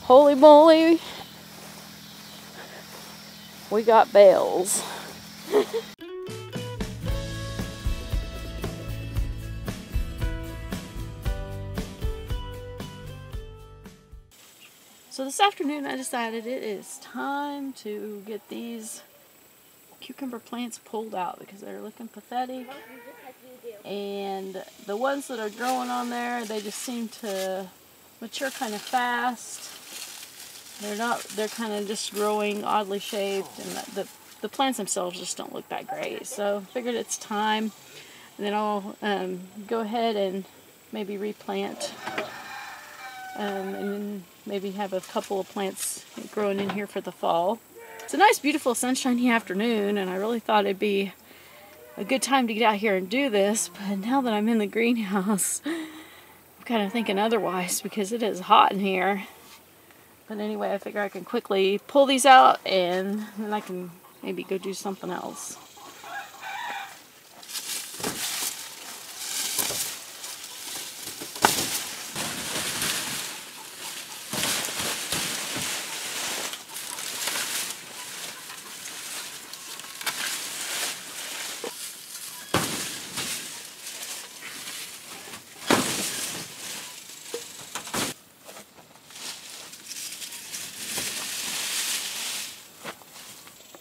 Holy moly, we got bales. So this afternoon I decided it is time to get these cucumber plants pulled out because they're looking pathetic. And the ones that are growing on there, they just seem to mature kind of fast. They're kind of just growing oddly shaped, and the plants themselves just don't look that great. So I figured it's time, and then I'll go ahead and maybe replant. And then maybe have a couple of plants growing in here for the fall. It's a nice, beautiful, sunshiny afternoon, and I really thought it'd be a good time to get out here and do this, but now that I'm in the greenhouse, I'm kind of thinking otherwise because it is hot in here. But anyway, I figure I can quickly pull these out, and then I can maybe go do something else.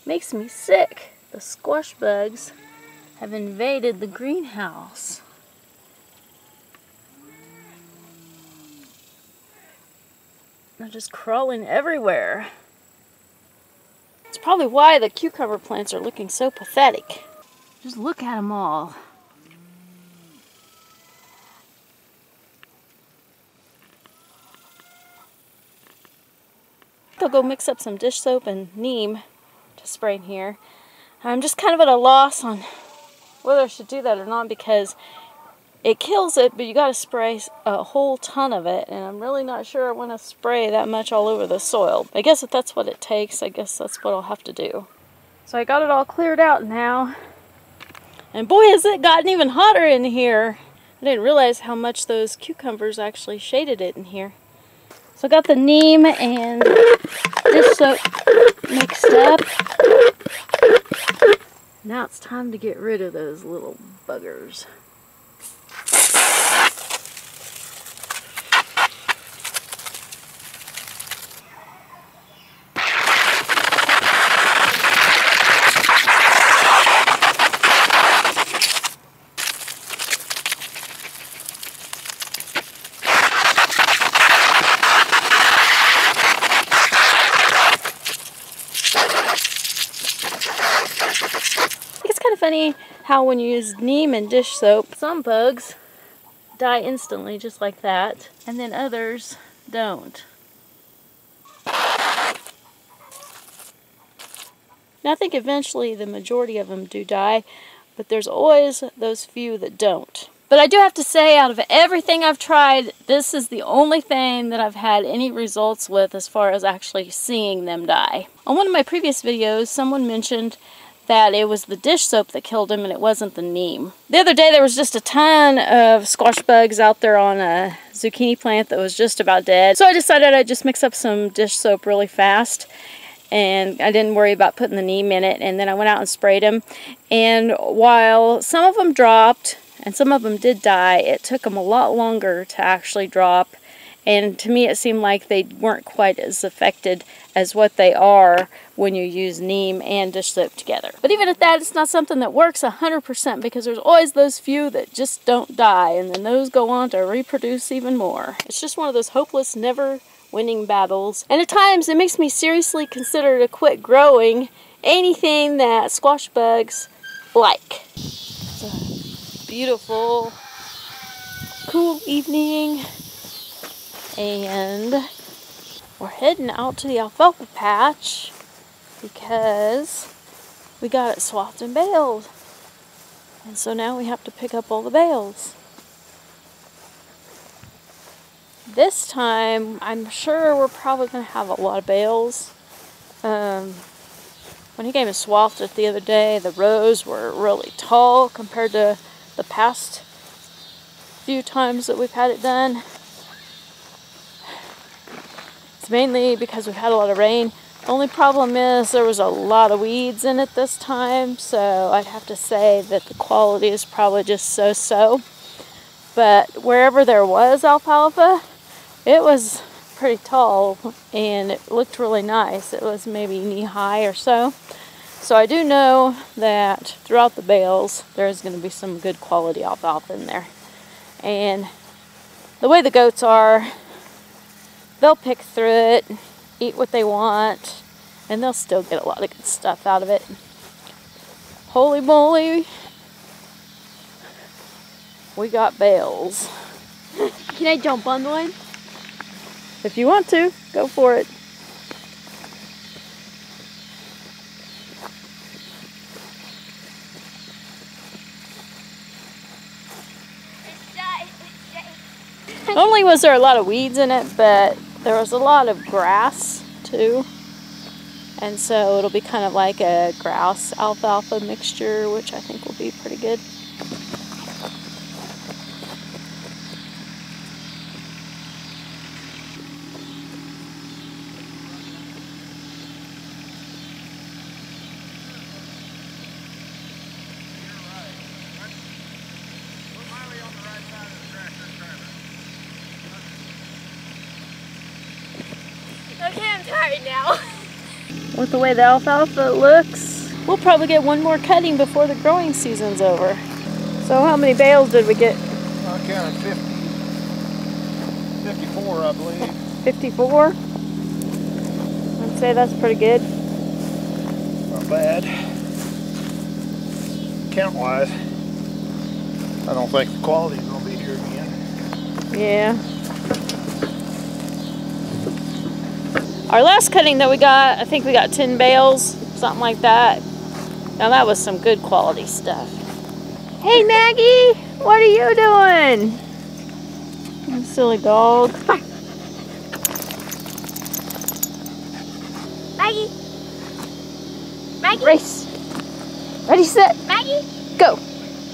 Makes me sick. The squash bugs have invaded the greenhouse. They're just crawling everywhere. It's probably why the cucumber plants are looking so pathetic. Just look at them all. I'll go mix up some dish soap and neem to spray in here. I'm just kind of at a loss on whether I should do that or not because it kills it, but you gotta spray a whole ton of it, and I'm really not sure I want to spray that much all over the soil. I guess if that's what it takes, I guess that's what I'll have to do. So I got it all cleared out now, and boy has it gotten even hotter in here. I didn't realize how much those cucumbers actually shaded it in here. So I got the neem and dish soap mixed up. Now it's time to get rid of those little buggers. Funny how when you use neem and dish soap, some bugs die instantly just like that, and then others don't. Now I think eventually the majority of them do die, but there's always those few that don't. But I do have to say, out of everything I've tried, this is the only thing that I've had any results with as far as actually seeing them die. On one of my previous videos, someone mentioned that it was the dish soap that killed him and it wasn't the neem. The other day there was just a ton of squash bugs out there on a zucchini plant that was just about dead. So I decided I'd just mix up some dish soap really fast, and I didn't worry about putting the neem in it, and then I went out and sprayed them. And while some of them dropped and some of them did die, it took them a lot longer to actually drop. And to me it seemed like they weren't quite as affected as what they are when you use neem and dish soap together. But even at that, it's not something that works 100% because there's always those few that just don't die, and then those go on to reproduce even more. It's just one of those hopeless, never-winning battles. And at times it makes me seriously consider to quit growing anything that squash bugs like. It's a beautiful, cool evening. And we're heading out to the alfalfa patch because we got it swathed and baled. And so now we have to pick up all the bales. This time, I'm sure we're probably going to have a lot of bales. When he came and swathed it the other day, the rows were really tall compared to the past few times that we've had it done. It's mainly because we've had a lot of rain. The only problem is there was a lot of weeds in it this time, so I'd have to say that the quality is probably just so-so. But wherever there was alfalfa, it was pretty tall and it looked really nice. It was maybe knee-high or so. So I do know that throughout the bales, there's going to be some good quality alfalfa in there. And the way the goats are, they'll pick through it, eat what they want, and they'll still get a lot of good stuff out of it. Holy moly, we got bales. Can I jump on one? If you want to, go for it. Not only was there a lot of weeds in it, but there was a lot of grass too. And so it'll be kind of like a grouse alfalfa mixture, which I think will be pretty good. Okay, I'm tired now. With the way the alfalfa looks, we'll probably get one more cutting before the growing season's over. So how many bales did we get? I counted 54, I believe. 54? I'd say that's pretty good. Not bad. Count-wise, I don't think the quality's going to be here again. Yeah. Our last cutting that we got, I think we got 10 bales, something like that. Now that was some good quality stuff. Hey Maggie, what are you doing? You silly dog. Maggie. Maggie. Race. Ready, set, Maggie. go.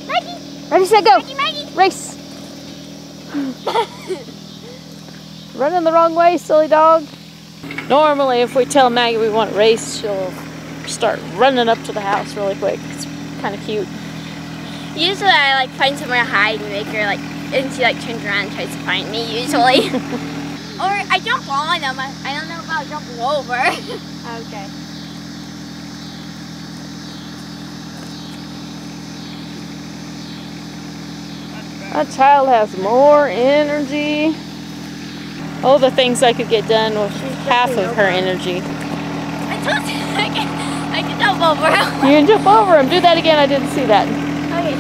Maggie. Ready, set, go. Maggie. Race. Running the wrong way, silly dog. Normally, if we tell Maggie we want to race, she'll start running up to the house really quick. It's kind of cute. Usually I like find somewhere to hide and make her like, and she like turns around and tries to find me usually. Or I jump on them. I don't know about jumping over. Okay. That child has more energy. All the things I could get done with half of her energy. I told you I can jump over him. You can jump over him. Do that again. I didn't see that. Okay.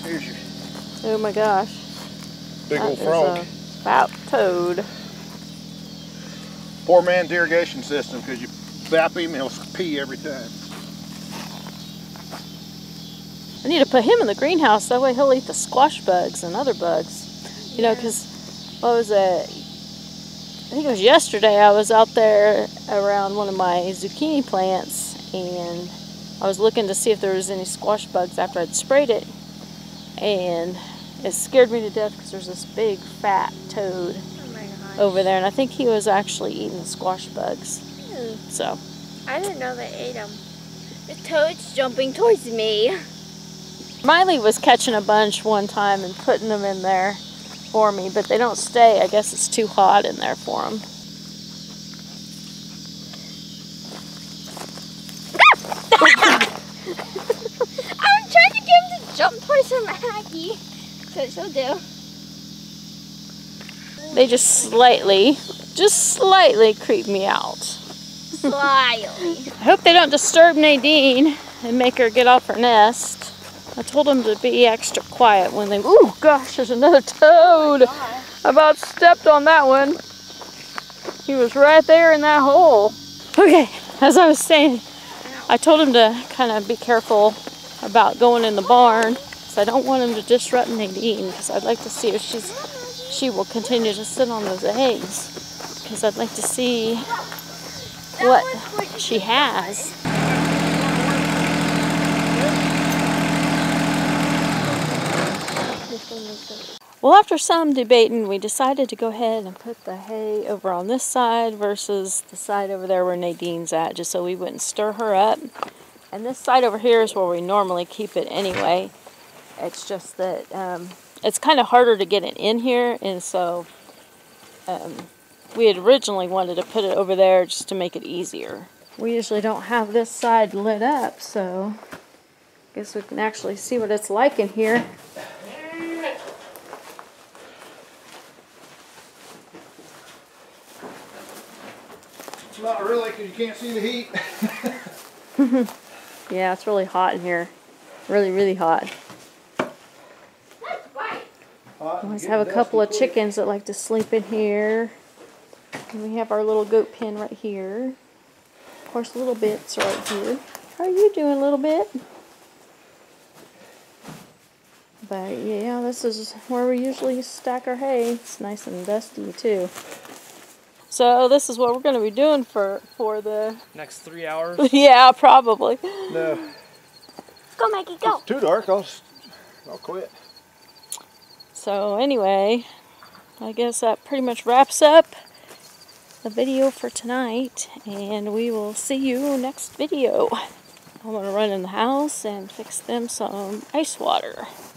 Here's your Oh my gosh. big old That frog. is a fat toad. Poor man's irrigation system, because you zap him, he'll pee every time. I need to put him in the greenhouse. That way he'll eat the squash bugs and other bugs. You know, because what was it? I think it was yesterday I was out there around one of my zucchini plants and I was looking to see if there was any squash bugs after I'd sprayed it. And it scared me to death because there's this big fat toad over there, and I think he was actually eating squash bugs. So I didn't know they ate them. The toad's jumping towards me. Miley was catching a bunch one time and putting them in there for me, but they don't stay. I guess it's too hot in there for them. I'm trying to get him to jump towards her Maggie. So she'll do. They just slightly creep me out. Slyly. I hope they don't disturb Nadine and make her get off her nest. I told them to be extra quiet when they... Ooh, gosh, there's another toad. I about stepped on that one. He was right there in that hole. Okay, as I was saying, I told him to kind of be careful about going in the barn, so I don't want him to disrupt Nadine, because I'd like to see if she will continue to sit on those eggs, because I'd like to see what she has. Well, after some debating, we decided to go ahead and put the hay over on this side versus the side over there where Nadine's at, just so we wouldn't stir her up. And this side over here is where we normally keep it anyway. It's just that it's kind of harder to get it in here, and so we had originally wanted to put it over there just to make it easier. We usually don't have this side lit up, so I guess we can actually see what it's like in here. Not really, because you can't see the heat. Yeah, it's really hot in here. Really, really hot. We always have a couple of chickens that like to sleep in here. And we have our little goat pen right here. Of course, Little Bit's right here. How are you doing, Little Bit? But yeah, this is where we usually stack our hay. It's nice and dusty too. So this is what we're going to be doing for the next 3 hours. Yeah, probably. No. Go, Maggie, go. It's too dark. I'll quit. So anyway, I guess that pretty much wraps up the video for tonight, and we will see you next video. I'm going to run in the house and fix them some ice water.